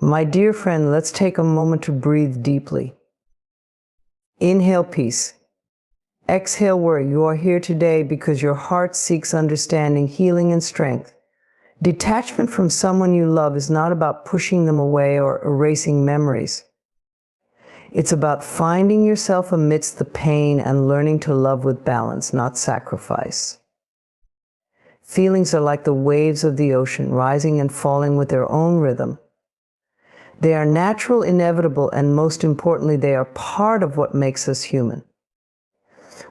My dear friend, let's take a moment to breathe deeply. Inhale peace. Exhale worry. You are here today because your heart seeks understanding, healing, and strength. Detachment from someone you love is not about pushing them away or erasing memories. It's about finding yourself amidst the pain and learning to love with balance, not sacrifice. Feelings are like the waves of the ocean, rising and falling with their own rhythm. They are natural, inevitable, and most importantly, they are part of what makes us human.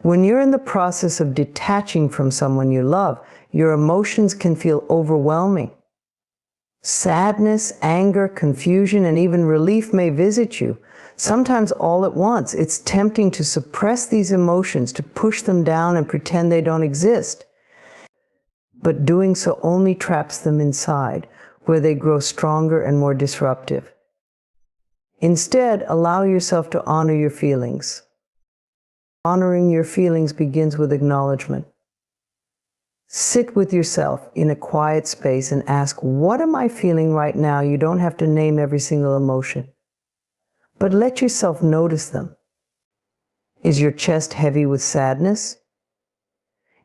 When you're in the process of detaching from someone you love, your emotions can feel overwhelming. Sadness, anger, confusion, and even relief may visit you, sometimes all at once. It's tempting to suppress these emotions, to push them down and pretend they don't exist. But doing so only traps them inside, where they grow stronger and more disruptive. Instead, allow yourself to honor your feelings. Honoring your feelings begins with acknowledgement. Sit with yourself in a quiet space and ask, what am I feeling right now? You don't have to name every single emotion, but let yourself notice them. Is your chest heavy with sadness?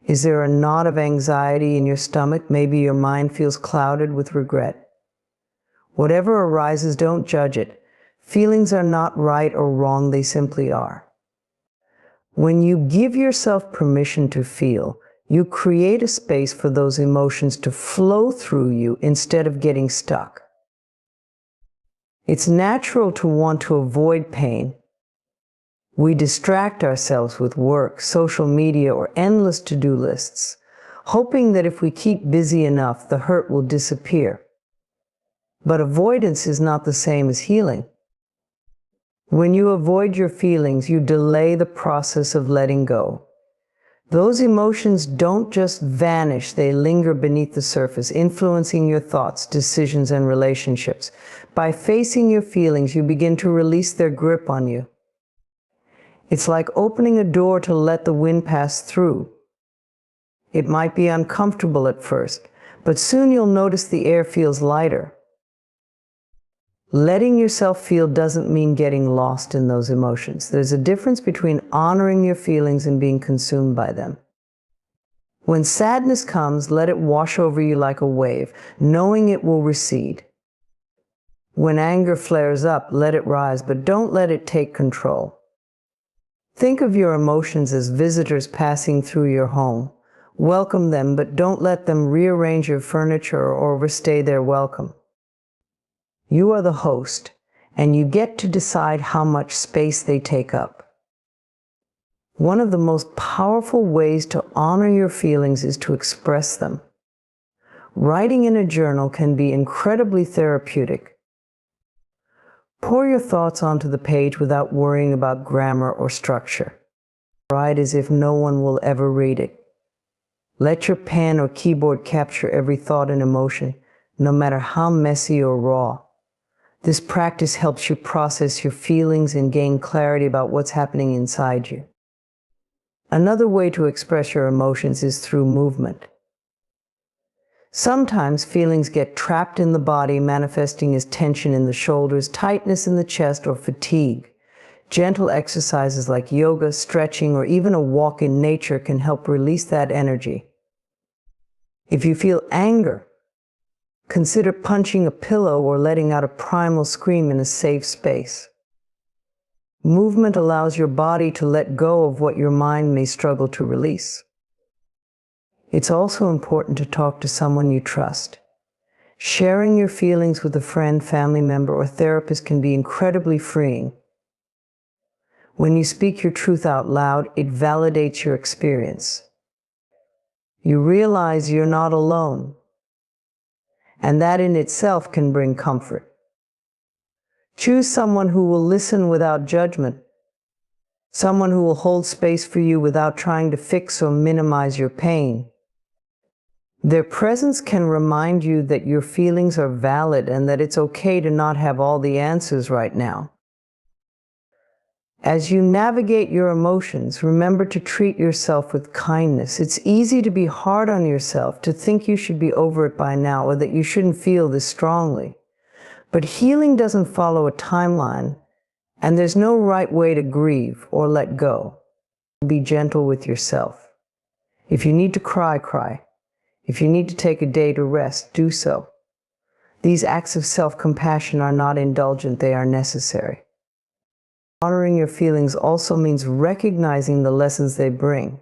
Is there a knot of anxiety in your stomach? Maybe your mind feels clouded with regret. Whatever arises, don't judge it. Feelings are not right or wrong, they simply are. When you give yourself permission to feel, you create a space for those emotions to flow through you instead of getting stuck. It's natural to want to avoid pain. We distract ourselves with work, social media, or endless to-do lists, hoping that if we keep busy enough, the hurt will disappear. But avoidance is not the same as healing. When you avoid your feelings, you delay the process of letting go. Those emotions don't just vanish, they linger beneath the surface, influencing your thoughts, decisions, and relationships. By facing your feelings, you begin to release their grip on you. It's like opening a door to let the wind pass through. It might be uncomfortable at first, but soon you'll notice the air feels lighter. Letting yourself feel doesn't mean getting lost in those emotions. There's a difference between honoring your feelings and being consumed by them. When sadness comes, let it wash over you like a wave, knowing it will recede. When anger flares up, let it rise, but don't let it take control. Think of your emotions as visitors passing through your home. Welcome them, but don't let them rearrange your furniture or overstay their welcome. You are the host, and you get to decide how much space they take up. One of the most powerful ways to honor your feelings is to express them. Writing in a journal can be incredibly therapeutic. Pour your thoughts onto the page without worrying about grammar or structure. Write as if no one will ever read it. Let your pen or keyboard capture every thought and emotion, no matter how messy or raw. This practice helps you process your feelings and gain clarity about what's happening inside you. Another way to express your emotions is through movement. Sometimes feelings get trapped in the body, manifesting as tension in the shoulders, tightness in the chest, or fatigue. Gentle exercises like yoga, stretching, or even a walk in nature can help release that energy. If you feel anger, consider punching a pillow or letting out a primal scream in a safe space. Movement allows your body to let go of what your mind may struggle to release. It's also important to talk to someone you trust. Sharing your feelings with a friend, family member, or therapist can be incredibly freeing. When you speak your truth out loud, it validates your experience. You realize you're not alone, and that in itself can bring comfort. Choose someone who will listen without judgment, someone who will hold space for you without trying to fix or minimize your pain. Their presence can remind you that your feelings are valid and that it's okay to not have all the answers right now. As you navigate your emotions, remember to treat yourself with kindness. It's easy to be hard on yourself, to think you should be over it by now or that you shouldn't feel this strongly. But healing doesn't follow a timeline, and there's no right way to grieve or let go. Be gentle with yourself. If you need to cry, cry. If you need to take a day to rest, do so. These acts of self-compassion are not indulgent, they are necessary. Honoring your feelings also means recognizing the lessons they bring.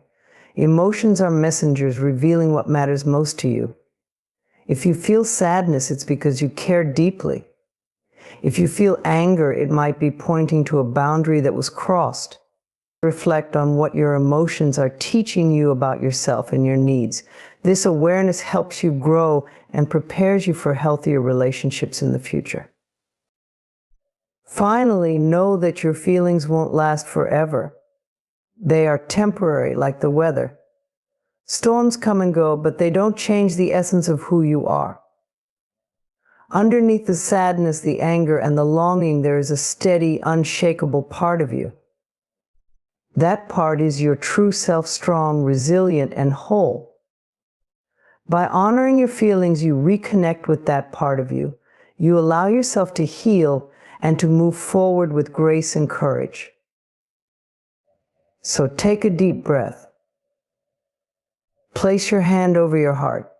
Emotions are messengers revealing what matters most to you. If you feel sadness, it's because you care deeply. If you feel anger, it might be pointing to a boundary that was crossed. Reflect on what your emotions are teaching you about yourself and your needs. This awareness helps you grow and prepares you for healthier relationships in the future. Finally, know that your feelings won't last forever. They are temporary, like the weather. Storms come and go, but they don't change the essence of who you are. Underneath the sadness, the anger, and the longing, there is a steady, unshakable part of you. That part is your true self, strong, resilient, and whole. By honoring your feelings, you reconnect with that part of you. You allow yourself to heal and to move forward with grace and courage. So take a deep breath. Place your hand over your heart.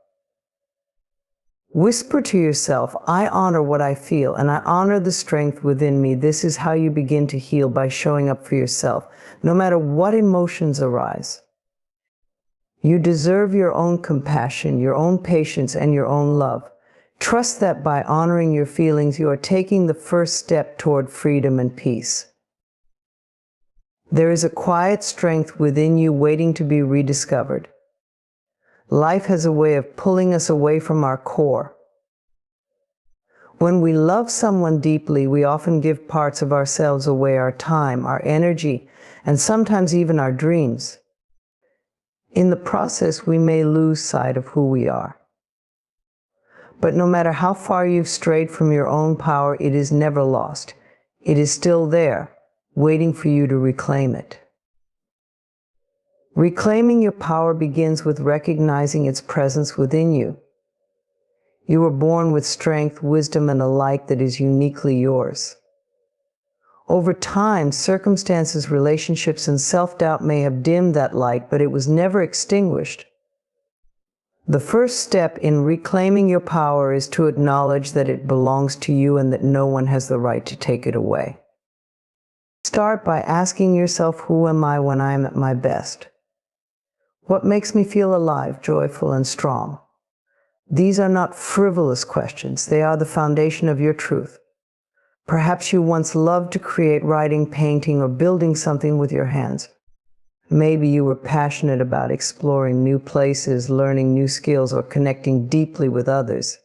Whisper to yourself, I honor what I feel, and I honor the strength within me. This is how you begin to heal, by showing up for yourself, no matter what emotions arise. You deserve your own compassion, your own patience, and your own love. Trust that by honoring your feelings, you are taking the first step toward freedom and peace. There is a quiet strength within you waiting to be rediscovered. Life has a way of pulling us away from our core. When we love someone deeply, we often give parts of ourselves away, our time, our energy, and sometimes even our dreams. In the process, we may lose sight of who we are. But no matter how far you've strayed from your own power, it is never lost. It is still there, waiting for you to reclaim it. Reclaiming your power begins with recognizing its presence within you. You were born with strength, wisdom, and a light that is uniquely yours. Over time, circumstances, relationships, and self-doubt may have dimmed that light, but it was never extinguished. The first step in reclaiming your power is to acknowledge that it belongs to you and that no one has the right to take it away. Start by asking yourself, who am I when I am at my best? What makes me feel alive, joyful, and strong? These are not frivolous questions. They are the foundation of your truth. Perhaps you once loved to create, writing, painting, or building something with your hands. Maybe you were passionate about exploring new places, learning new skills, or connecting deeply with others.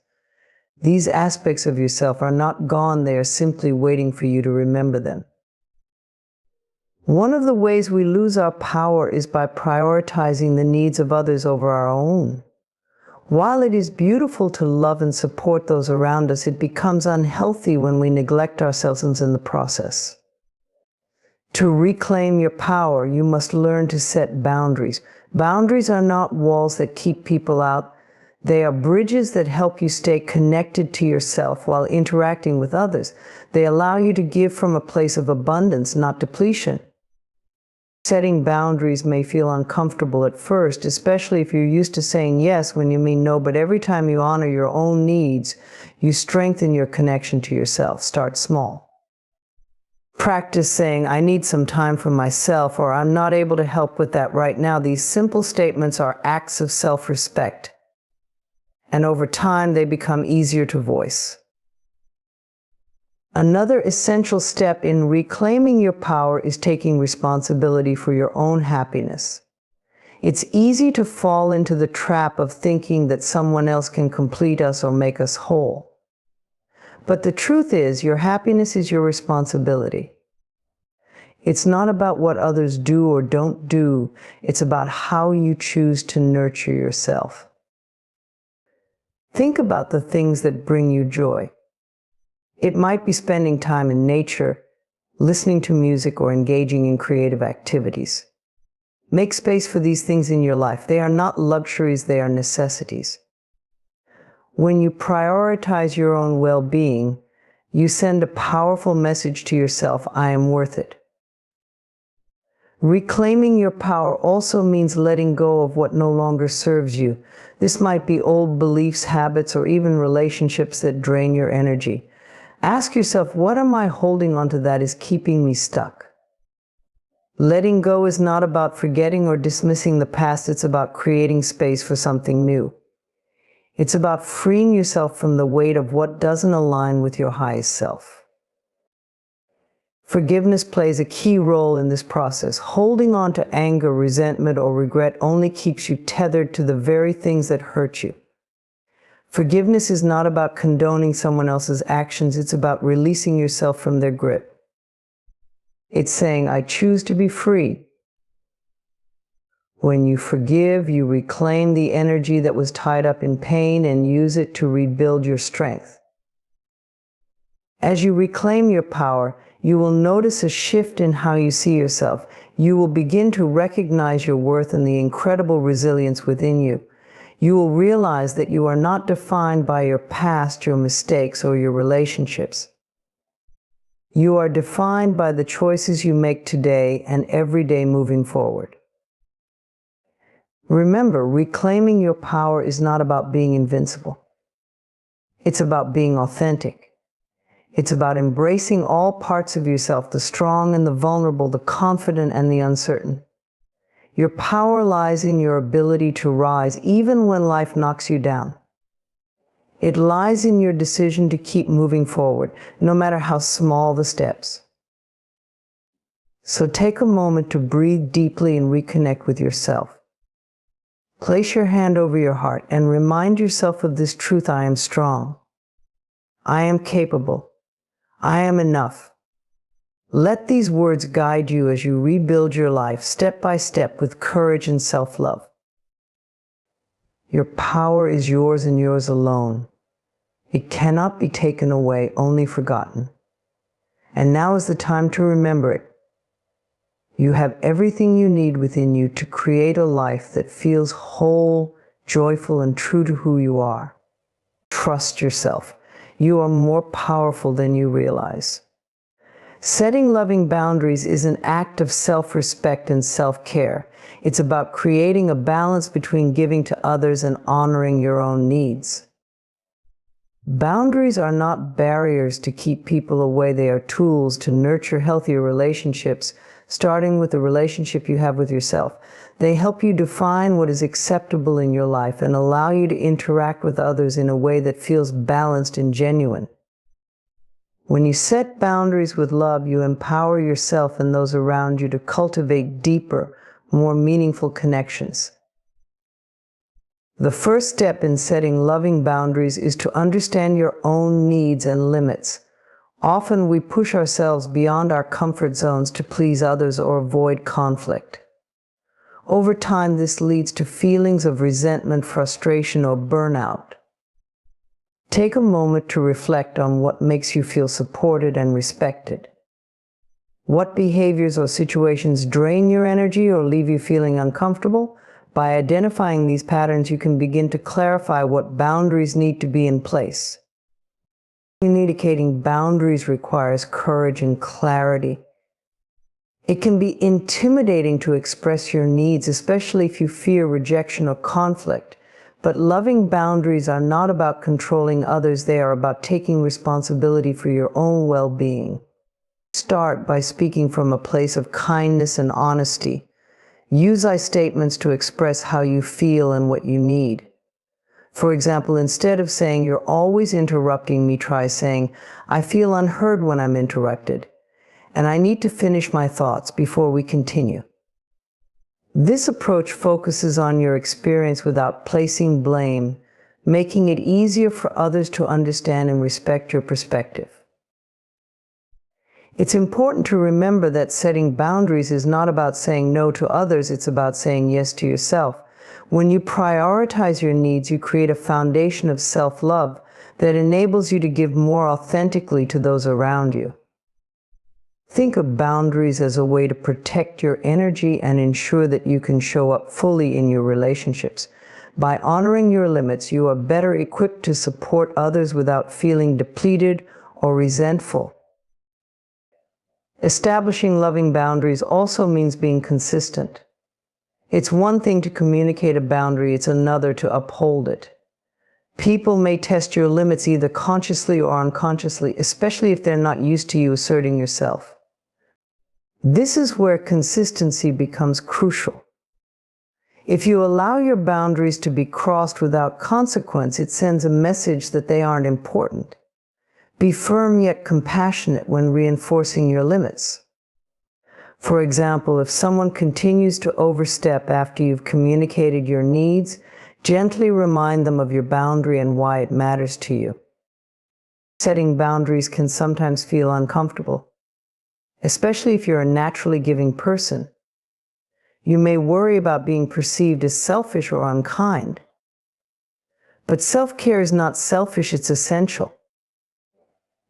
These aspects of yourself are not gone. They are simply waiting for you to remember them. One of the ways we lose our power is by prioritizing the needs of others over our own. While it is beautiful to love and support those around us, it becomes unhealthy when we neglect ourselves in the process. To reclaim your power, you must learn to set boundaries. Boundaries are not walls that keep people out. They are bridges that help you stay connected to yourself while interacting with others. They allow you to give from a place of abundance, not depletion. Setting boundaries may feel uncomfortable at first, especially if you're used to saying yes when you mean no, but every time you honor your own needs, you strengthen your connection to yourself. Start small. Practice saying, I need some time for myself, or I'm not able to help with that right now. These simple statements are acts of self-respect, and over time they become easier to voice. Another essential step in reclaiming your power is taking responsibility for your own happiness. It's easy to fall into the trap of thinking that someone else can complete us or make us whole. But the truth is, your happiness is your responsibility. It's not about what others do or don't do. It's about how you choose to nurture yourself. Think about the things that bring you joy. It might be spending time in nature, listening to music, or engaging in creative activities. Make space for these things in your life. They are not luxuries, they are necessities. When you prioritize your own well-being You send a powerful message to yourself: I am worth it. Reclaiming your power also means letting go of what no longer serves you. This might be old beliefs, habits, or even relationships that drain your energy. Ask yourself, what am I holding onto that is keeping me stuck? Letting go is not about forgetting or dismissing the past. It's about creating space for something new. It's about freeing yourself from the weight of what doesn't align with your highest self. Forgiveness plays a key role in this process. Holding on to anger, resentment, or regret only keeps you tethered to the very things that hurt you. Forgiveness is not about condoning someone else's actions. It's about releasing yourself from their grip. It's saying, I choose to be free. When you forgive, you reclaim the energy that was tied up in pain and use it to rebuild your strength. As you reclaim your power, you will notice a shift in how you see yourself. You will begin to recognize your worth and the incredible resilience within you. You will realize that you are not defined by your past, your mistakes, or your relationships. You are defined by the choices you make today and every day moving forward. Remember, reclaiming your power is not about being invincible. It's about being authentic. It's about embracing all parts of yourself, the strong and the vulnerable, the confident and the uncertain. Your power lies in your ability to rise even when life knocks you down. It lies in your decision to keep moving forward, no matter how small the steps. So take a moment to breathe deeply and reconnect with yourself. Place your hand over your heart and remind yourself of this truth: I am strong. I am capable. I am enough. Let these words guide you as you rebuild your life step by step with courage and self-love. Your power is yours and yours alone. It cannot be taken away, only forgotten. And now is the time to remember it. You have everything you need within you to create a life that feels whole, joyful, and true to who you are. Trust yourself. You are more powerful than you realize. Setting loving boundaries is an act of self-respect and self-care. It's about creating a balance between giving to others and honoring your own needs. Boundaries are not barriers to keep people away. They are tools to nurture healthier relationships, starting with the relationship you have with yourself. They help you define what is acceptable in your life and allow you to interact with others in a way that feels balanced and genuine. When you set boundaries with love, you empower yourself and those around you to cultivate deeper, more meaningful connections. The first step in setting loving boundaries is to understand your own needs and limits. Often we push ourselves beyond our comfort zones to please others or avoid conflict. Over time, this leads to feelings of resentment, frustration, or burnout. Take a moment to reflect on what makes you feel supported and respected. What behaviors or situations drain your energy or leave you feeling uncomfortable? By identifying these patterns, you can begin to clarify what boundaries need to be in place. Communicating boundaries requires courage and clarity. It can be intimidating to express your needs, especially if you fear rejection or conflict. But loving boundaries are not about controlling others. They are about taking responsibility for your own well-being. Start by speaking from a place of kindness and honesty. Use I statements to express how you feel and what you need. For example, instead of saying, "You're always interrupting me," try saying, "I feel unheard when I'm interrupted, and I need to finish my thoughts before we continue." This approach focuses on your experience without placing blame, making it easier for others to understand and respect your perspective. It's important to remember that setting boundaries is not about saying no to others, it's about saying yes to yourself. When you prioritize your needs, you create a foundation of self-love that enables you to give more authentically to those around you. Think of boundaries as a way to protect your energy and ensure that you can show up fully in your relationships. By honoring your limits, you are better equipped to support others without feeling depleted or resentful. Establishing loving boundaries also means being consistent. It's one thing to communicate a boundary, it's another to uphold it. People may test your limits either consciously or unconsciously, especially if they're not used to you asserting yourself. This is where consistency becomes crucial. If you allow your boundaries to be crossed without consequence, it sends a message that they aren't important. Be firm yet compassionate when reinforcing your limits. For example, if someone continues to overstep after you've communicated your needs, gently remind them of your boundary and why it matters to you. Setting boundaries can sometimes feel uncomfortable, especially if you're a naturally giving person. You may worry about being perceived as selfish or unkind. But self-care is not selfish, it's essential.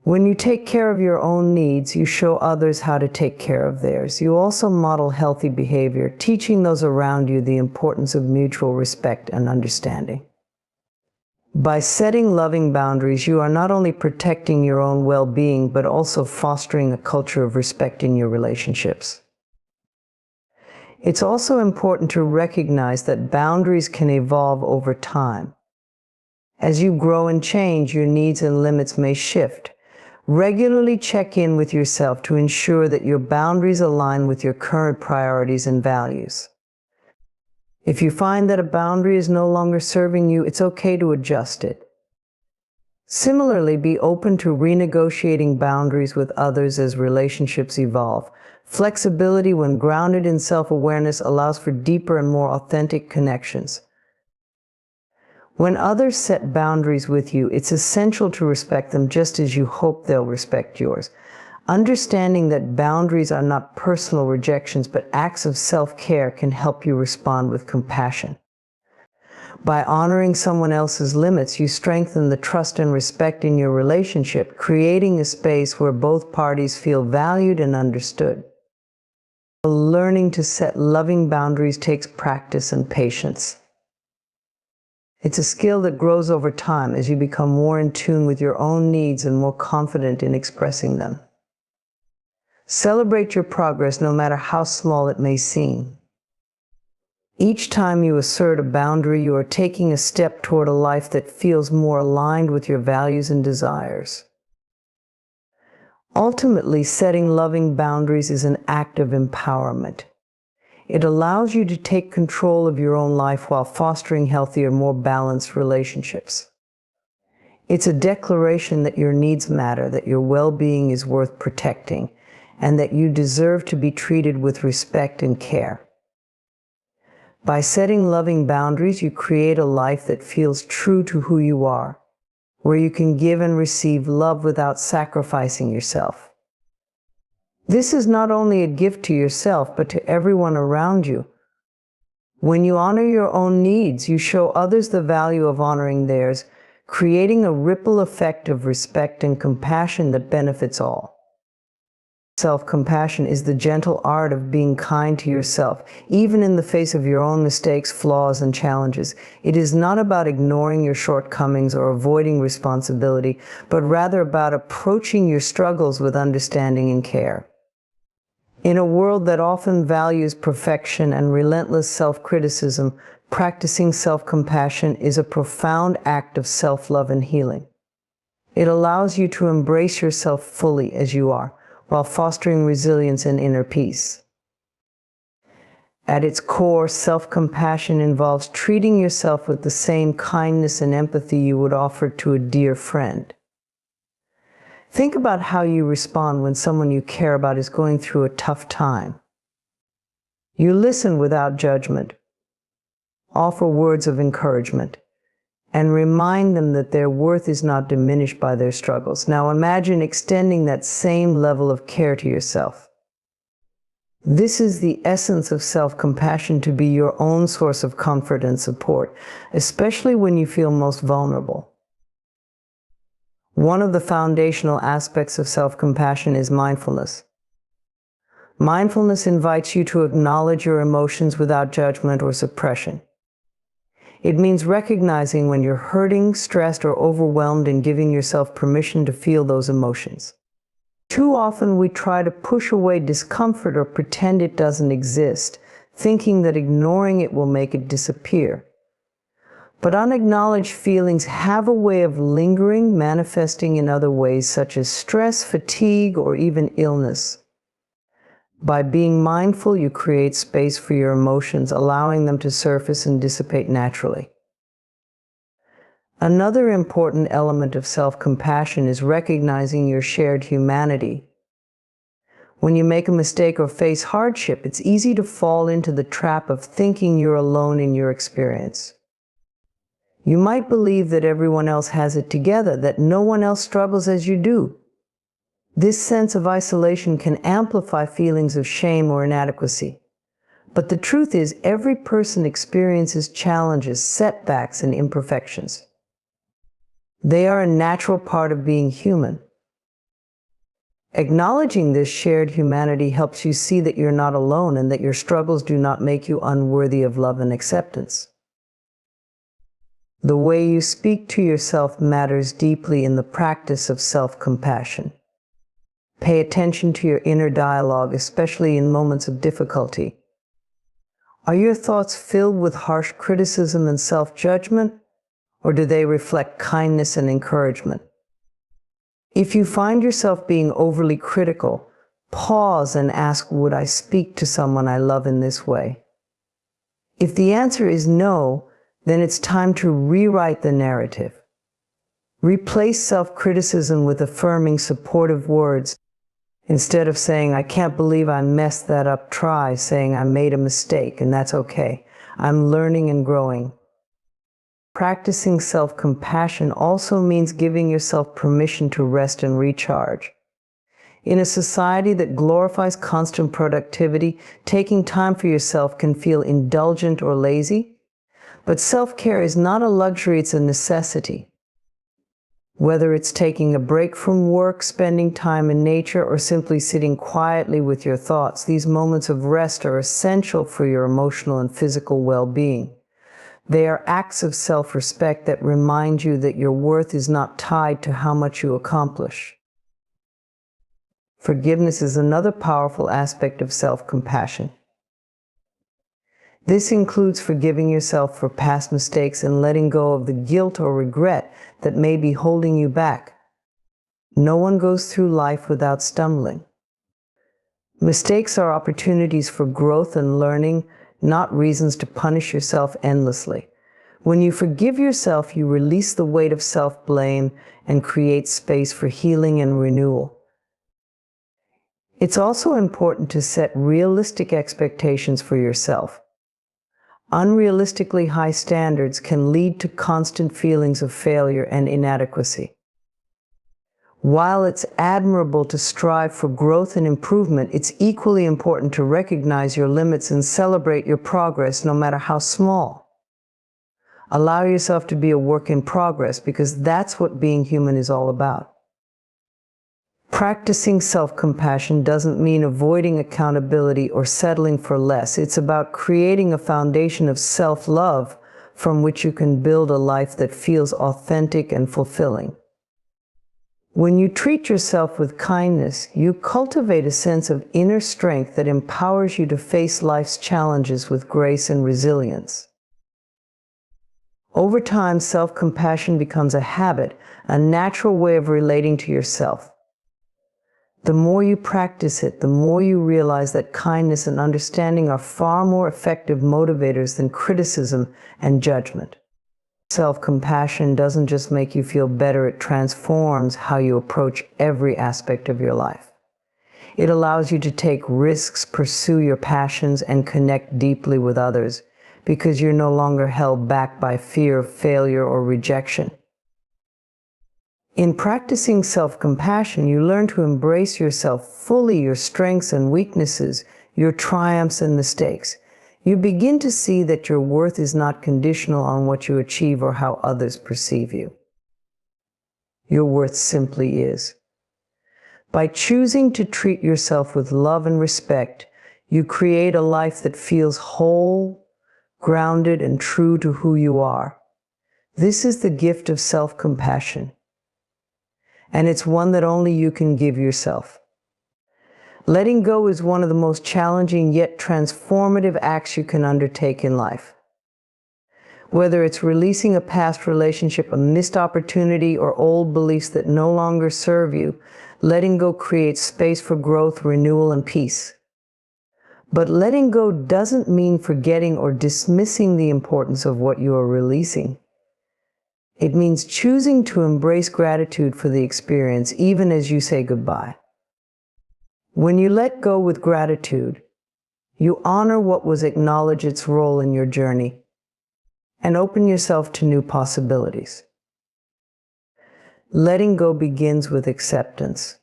When you take care of your own needs, you show others how to take care of theirs. You also model healthy behavior, teaching those around you the importance of mutual respect and understanding. By setting loving boundaries, you are not only protecting your own well-being, but also fostering a culture of respect in your relationships. It's also important to recognize that boundaries can evolve over time. As you grow and change, your needs and limits may shift. Regularly check in with yourself to ensure that your boundaries align with your current priorities and values. If you find that a boundary is no longer serving you, it's okay to adjust it. Similarly, be open to renegotiating boundaries with others as relationships evolve. Flexibility, when grounded in self-awareness, allows for deeper and more authentic connections. When others set boundaries with you, it's essential to respect them just as you hope they'll respect yours. Understanding that boundaries are not personal rejections but acts of self-care can help you respond with compassion. By honoring someone else's limits, you strengthen the trust and respect in your relationship, creating a space where both parties feel valued and understood. Learning to set loving boundaries takes practice and patience. It's a skill that grows over time as you become more in tune with your own needs and more confident in expressing them. Celebrate your progress, no matter how small it may seem. Each time you assert a boundary, you are taking a step toward a life that feels more aligned with your values and desires. Ultimately, setting loving boundaries is an act of empowerment. It allows you to take control of your own life while fostering healthier, more balanced relationships. It's a declaration that your needs matter, that your well-being is worth protecting, and that you deserve to be treated with respect and care. By setting loving boundaries, you create a life that feels true to who you are, where you can give and receive love without sacrificing yourself. This is not only a gift to yourself, but to everyone around you. When you honor your own needs, you show others the value of honoring theirs, creating a ripple effect of respect and compassion that benefits all. Self-compassion is the gentle art of being kind to yourself, even in the face of your own mistakes, flaws, and challenges. It is not about ignoring your shortcomings or avoiding responsibility, but rather about approaching your struggles with understanding and care. In a world that often values perfection and relentless self-criticism, practicing self-compassion is a profound act of self-love and healing. It allows you to embrace yourself fully as you are, while fostering resilience and inner peace. At its core, self-compassion involves treating yourself with the same kindness and empathy you would offer to a dear friend. Think about how you respond when someone you care about is going through a tough time. You listen without judgment, offer words of encouragement, and remind them that their worth is not diminished by their struggles. Now imagine extending that same level of care to yourself. This is the essence of self-compassion, to be your own source of comfort and support, especially when you feel most vulnerable. One of the foundational aspects of self-compassion is mindfulness. Mindfulness invites you to acknowledge your emotions without judgment or suppression. It means recognizing when you're hurting, stressed, or overwhelmed and giving yourself permission to feel those emotions. Too often we try to push away discomfort or pretend it doesn't exist, thinking that ignoring it will make it disappear. But unacknowledged feelings have a way of lingering, manifesting in other ways such as stress, fatigue, or even illness. By being mindful, you create space for your emotions, allowing them to surface and dissipate naturally. Another important element of self-compassion is recognizing your shared humanity. When you make a mistake or face hardship, it's easy to fall into the trap of thinking you're alone in your experience. You might believe that everyone else has it together, that no one else struggles as you do. This sense of isolation can amplify feelings of shame or inadequacy. But the truth is, every person experiences challenges, setbacks, and imperfections. They are a natural part of being human. Acknowledging this shared humanity helps you see that you're not alone and that your struggles do not make you unworthy of love and acceptance. The way you speak to yourself matters deeply in the practice of self-compassion. Pay attention to your inner dialogue, especially in moments of difficulty. Are your thoughts filled with harsh criticism and self-judgment, or do they reflect kindness and encouragement? If you find yourself being overly critical, pause and ask, would I speak to someone I love in this way? If the answer is no, then it's time to rewrite the narrative. Replace self-criticism with affirming, supportive words. Instead of saying, I can't believe I messed that up, try saying, I made a mistake and that's okay. I'm learning and growing. Practicing self-compassion also means giving yourself permission to rest and recharge. In a society that glorifies constant productivity, taking time for yourself can feel indulgent or lazy. But self-care is not a luxury, it's a necessity. Whether it's taking a break from work, spending time in nature, or simply sitting quietly with your thoughts, these moments of rest are essential for your emotional and physical well-being. They are acts of self-respect that remind you that your worth is not tied to how much you accomplish. Forgiveness is another powerful aspect of self-compassion. This includes forgiving yourself for past mistakes and letting go of the guilt or regret that may be holding you back. No one goes through life without stumbling. Mistakes are opportunities for growth and learning, not reasons to punish yourself endlessly. When you forgive yourself, you release the weight of self-blame and create space for healing and renewal. It's also important to set realistic expectations for yourself. Unrealistically high standards can lead to constant feelings of failure and inadequacy. While it's admirable to strive for growth and improvement, it's equally important to recognize your limits and celebrate your progress, no matter how small. Allow yourself to be a work in progress, because that's what being human is all about. Practicing self-compassion doesn't mean avoiding accountability or settling for less. It's about creating a foundation of self-love from which you can build a life that feels authentic and fulfilling. When you treat yourself with kindness, you cultivate a sense of inner strength that empowers you to face life's challenges with grace and resilience. Over time, self-compassion becomes a habit, a natural way of relating to yourself. The more you practice it, the more you realize that kindness and understanding are far more effective motivators than criticism and judgment. Self-compassion doesn't just make you feel better, it transforms how you approach every aspect of your life. It allows you to take risks, pursue your passions, and connect deeply with others, because you're no longer held back by fear of failure or rejection. In practicing self-compassion, you learn to embrace yourself fully, your strengths and weaknesses, your triumphs and mistakes. You begin to see that your worth is not conditional on what you achieve or how others perceive you. Your worth simply is. By choosing to treat yourself with love and respect, you create a life that feels whole, grounded and true to who you are. This is the gift of self-compassion, and it's one that only you can give yourself. Letting go is one of the most challenging yet transformative acts you can undertake in life. Whether it's releasing a past relationship, a missed opportunity, or old beliefs that no longer serve you, letting go creates space for growth, renewal, and peace. But letting go doesn't mean forgetting or dismissing the importance of what you are releasing. It means choosing to embrace gratitude for the experience, even as you say goodbye. When you let go with gratitude, you honor what was, acknowledge its role in your journey, and open yourself to new possibilities. Letting go begins with acceptance.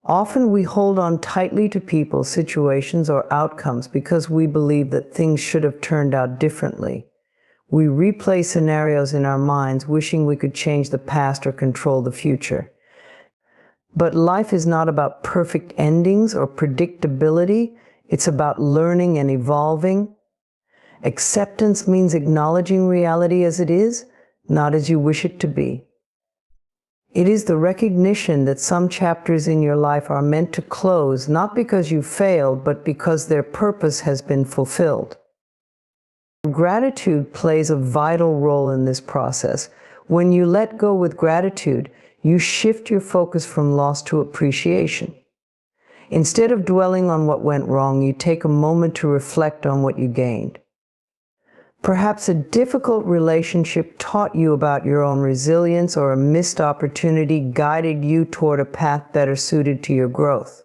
Often we hold on tightly to people, situations, or outcomes because we believe that things should have turned out differently. We replay scenarios in our minds, wishing we could change the past or control the future. But life is not about perfect endings or predictability. It's about learning and evolving. Acceptance means acknowledging reality as it is, not as you wish it to be. It is the recognition that some chapters in your life are meant to close, not because you failed, but because their purpose has been fulfilled. Gratitude plays a vital role in this process. When you let go with gratitude, you shift your focus from loss to appreciation. Instead of dwelling on what went wrong, you take a moment to reflect on what you gained. Perhaps a difficult relationship taught you about your own resilience, or a missed opportunity guided you toward a path better suited to your growth.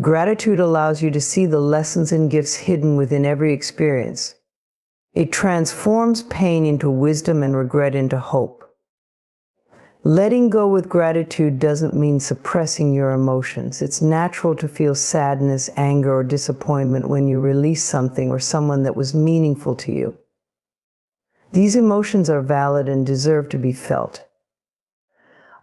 Gratitude allows you to see the lessons and gifts hidden within every experience. It transforms pain into wisdom and regret into hope. Letting go with gratitude doesn't mean suppressing your emotions. It's natural to feel sadness, anger, or disappointment when you release something or someone that was meaningful to you. These emotions are valid and deserve to be felt.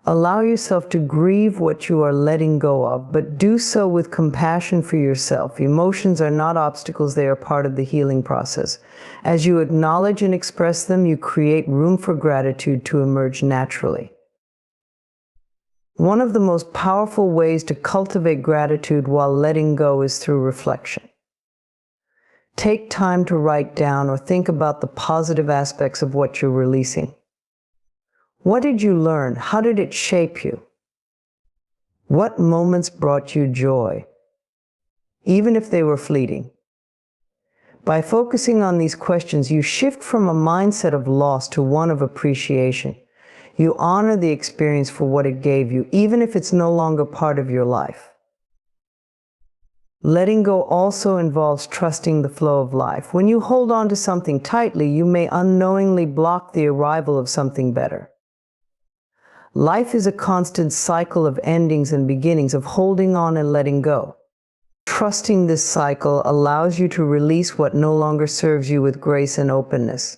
Allow yourself to grieve what you are letting go of, but do so with compassion for yourself. Emotions are not obstacles, they are part of the healing process. As you acknowledge and express them, you create room for gratitude to emerge naturally. One of the most powerful ways to cultivate gratitude while letting go is through reflection. Take time to write down or think about the positive aspects of what you're releasing. What did you learn? How did it shape you? What moments brought you joy, even if they were fleeting? By focusing on these questions, you shift from a mindset of loss to one of appreciation. You honor the experience for what it gave you, even if it's no longer part of your life. Letting go also involves trusting the flow of life. When you hold on to something tightly, you may unknowingly block the arrival of something better. Life is a constant cycle of endings and beginnings, of holding on and letting go. Trusting this cycle allows you to release what no longer serves you with grace and openness.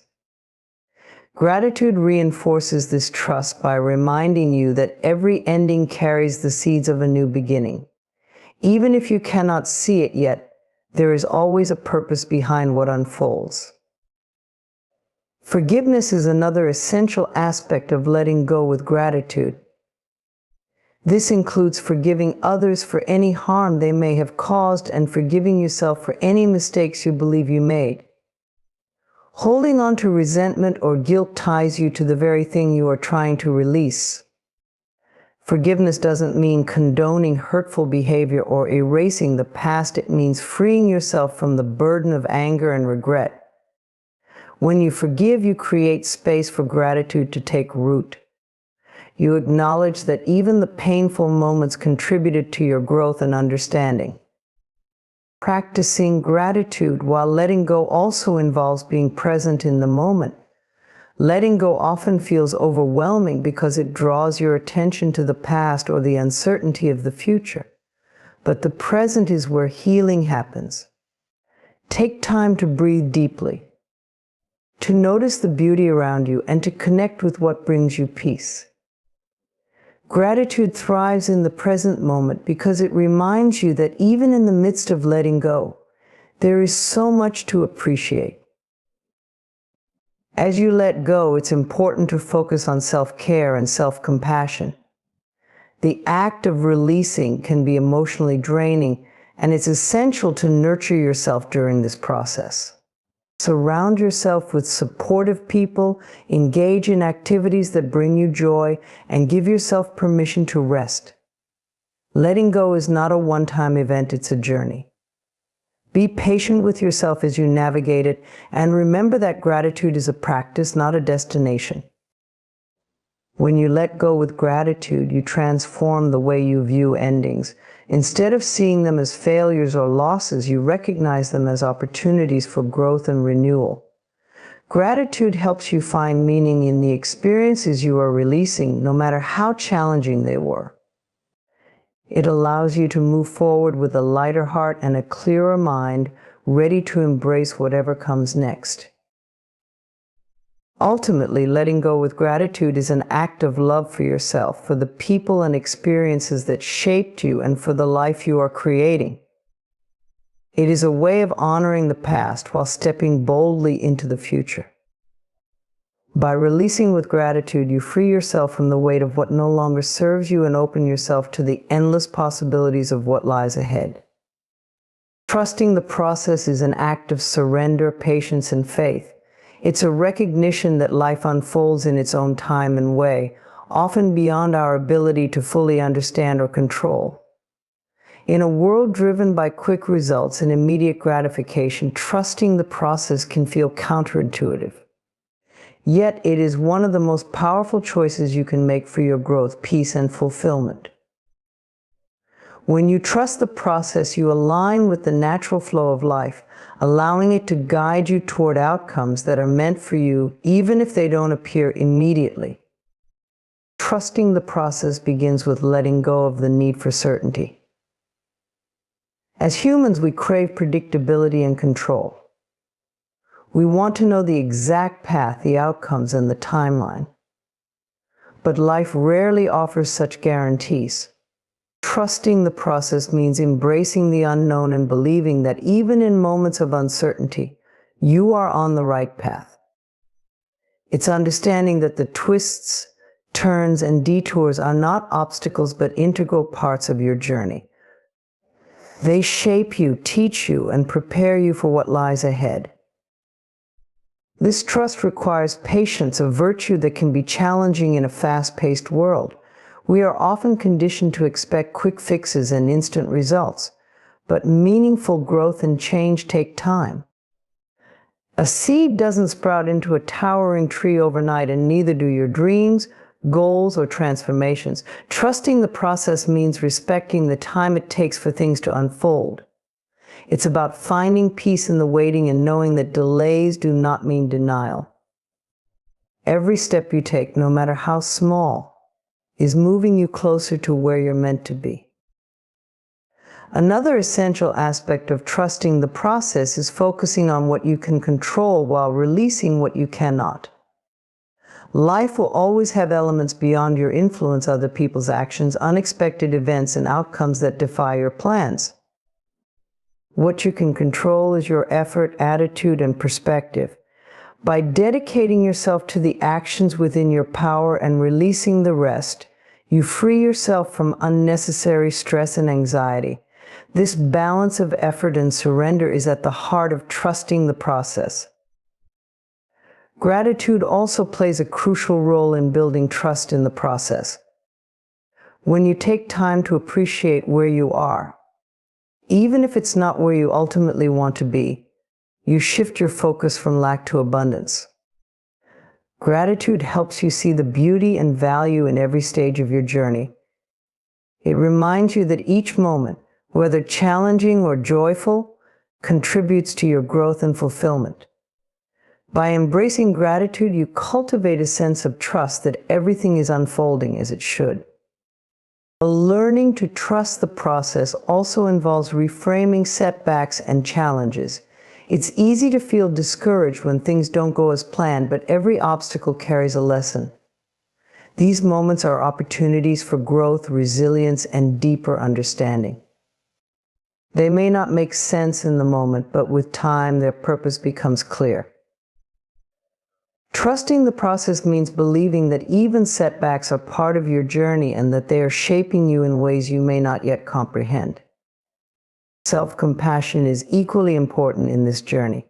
Gratitude reinforces this trust by reminding you that every ending carries the seeds of a new beginning. Even if you cannot see it yet, there is always a purpose behind what unfolds. Forgiveness is another essential aspect of letting go with gratitude. This includes forgiving others for any harm they may have caused and forgiving yourself for any mistakes you believe you made. Holding on to resentment or guilt ties you to the very thing you are trying to release. Forgiveness doesn't mean condoning hurtful behavior or erasing the past. It means freeing yourself from the burden of anger and regret. When you forgive, you create space for gratitude to take root. You acknowledge that even the painful moments contributed to your growth and understanding. Practicing gratitude while letting go also involves being present in the moment. Letting go often feels overwhelming because it draws your attention to the past or the uncertainty of the future. But the present is where healing happens. Take time to breathe deeply, to notice the beauty around you, and to connect with what brings you peace. Gratitude thrives in the present moment because it reminds you that even in the midst of letting go, There is so much to appreciate. As you let go, it's important to focus on self-care and self-compassion. The act of releasing can be emotionally draining, and it's essential to nurture yourself during this process. Surround yourself with supportive people, engage in activities that bring you joy, and give yourself permission to rest. Letting go is not a one-time event, it's a journey. Be patient with yourself as you navigate it, and remember that gratitude is a practice, not a destination. When you let go with gratitude, you transform the way you view endings. Instead of seeing them as failures or losses, you recognize them as opportunities for growth and renewal. Gratitude helps you find meaning in the experiences you are releasing, no matter how challenging they were. It allows you to move forward with a lighter heart and a clearer mind, ready to embrace whatever comes next. Ultimately, letting go with gratitude is an act of love for yourself, for the people and experiences that shaped you, and for the life you are creating. It is a way of honoring the past while stepping boldly into the future. By releasing with gratitude, you free yourself from the weight of what no longer serves you and open yourself to the endless possibilities of what lies ahead. Trusting the process is an act of surrender, patience, and faith. It's a recognition that life unfolds in its own time and way, often beyond our ability to fully understand or control. In a world driven by quick results and immediate gratification, trusting the process can feel counterintuitive. Yet it is one of the most powerful choices you can make for your growth, peace, and fulfillment. When you trust the process, you align with the natural flow of life, allowing it to guide you toward outcomes that are meant for you, even if they don't appear immediately. Trusting the process begins with letting go of the need for certainty. As humans, we crave predictability and control. We want to know the exact path, the outcomes, and the timeline. But life rarely offers such guarantees. Trusting the process means embracing the unknown and believing that even in moments of uncertainty, you are on the right path. It's understanding that the twists, turns, and detours are not obstacles but integral parts of your journey. They shape you, teach you, and prepare you for what lies ahead. This trust requires patience, a virtue that can be challenging in a fast-paced world. We are often conditioned to expect quick fixes and instant results, but meaningful growth and change take time. A seed doesn't sprout into a towering tree overnight, and neither do your dreams, goals, or transformations. Trusting the process means respecting the time it takes for things to unfold. It's about finding peace in the waiting and knowing that delays do not mean denial. Every step you take, no matter how small, is moving you closer to where you're meant to be. Another essential aspect of trusting the process is focusing on what you can control while releasing what you cannot. Life will always have elements beyond your influence, other people's actions, unexpected events, and outcomes that defy your plans. What you can control is your effort, attitude, and perspective. By dedicating yourself to the actions within your power and releasing the rest, you free yourself from unnecessary stress and anxiety. This balance of effort and surrender is at the heart of trusting the process. Gratitude also plays a crucial role in building trust in the process. When you take time to appreciate where you are, even if it's not where you ultimately want to be, you shift your focus from lack to abundance. Gratitude helps you see the beauty and value in every stage of your journey. It reminds you that each moment, whether challenging or joyful, contributes to your growth and fulfillment. By embracing gratitude, you cultivate a sense of trust that everything is unfolding as it should. Learning to trust the process also involves reframing setbacks and challenges. It's easy to feel discouraged when things don't go as planned, but every obstacle carries a lesson. These moments are opportunities for growth, resilience, and deeper understanding. They may not make sense in the moment, but with time, their purpose becomes clear. Trusting the process means believing that even setbacks are part of your journey and that they are shaping you in ways you may not yet comprehend. Self-compassion is equally important in this journey.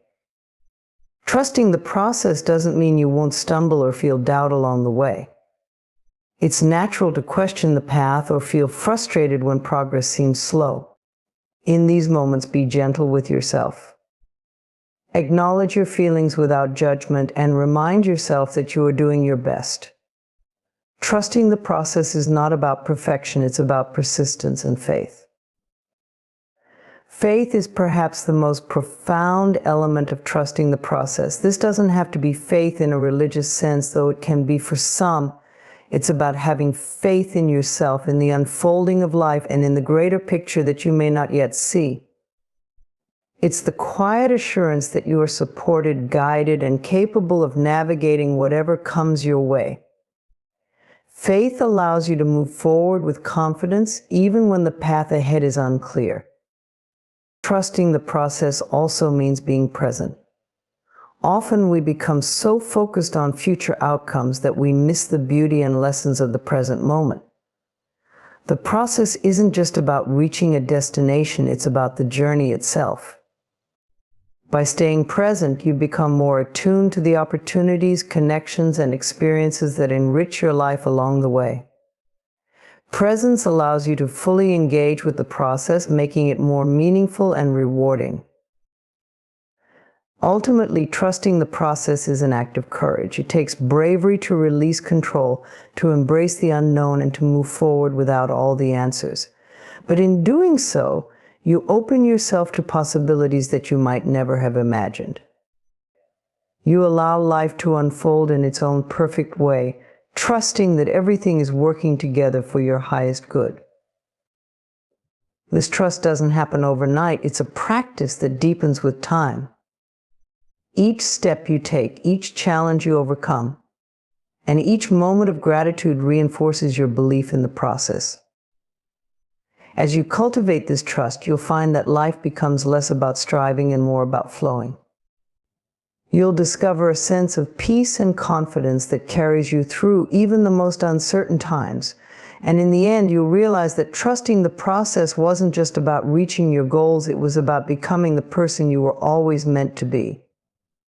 Trusting the process doesn't mean you won't stumble or feel doubt along the way. It's natural to question the path or feel frustrated when progress seems slow. In these moments, be gentle with yourself. Acknowledge your feelings without judgment and remind yourself that you are doing your best. Trusting the process is not about perfection, it's about persistence and faith. Faith is perhaps the most profound element of trusting the process. This doesn't have to be faith in a religious sense, though it can be for some. It's about having faith in yourself, in the unfolding of life, and in the greater picture that you may not yet see. It's the quiet assurance that you are supported, guided, and capable of navigating whatever comes your way. Faith allows you to move forward with confidence, even when the path ahead is unclear. Trusting the process also means being present. Often we become so focused on future outcomes that we miss the beauty and lessons of the present moment. The process isn't just about reaching a destination, it's about the journey itself. By staying present, you become more attuned to the opportunities, connections, and experiences that enrich your life along the way. Presence allows you to fully engage with the process, making it more meaningful and rewarding. Ultimately, trusting the process is an act of courage. It takes bravery to release control, to embrace the unknown, and to move forward without all the answers. But in doing so, you open yourself to possibilities that you might never have imagined. You allow life to unfold in its own perfect way, trusting that everything is working together for your highest good. This trust doesn't happen overnight. It's a practice that deepens with time. Each step you take, each challenge you overcome, and each moment of gratitude reinforces your belief in the process. As you cultivate this trust, you'll find that life becomes less about striving and more about flowing. You'll discover a sense of peace and confidence that carries you through even the most uncertain times. And in the end, you'll realize that trusting the process wasn't just about reaching your goals, it was about becoming the person you were always meant to be.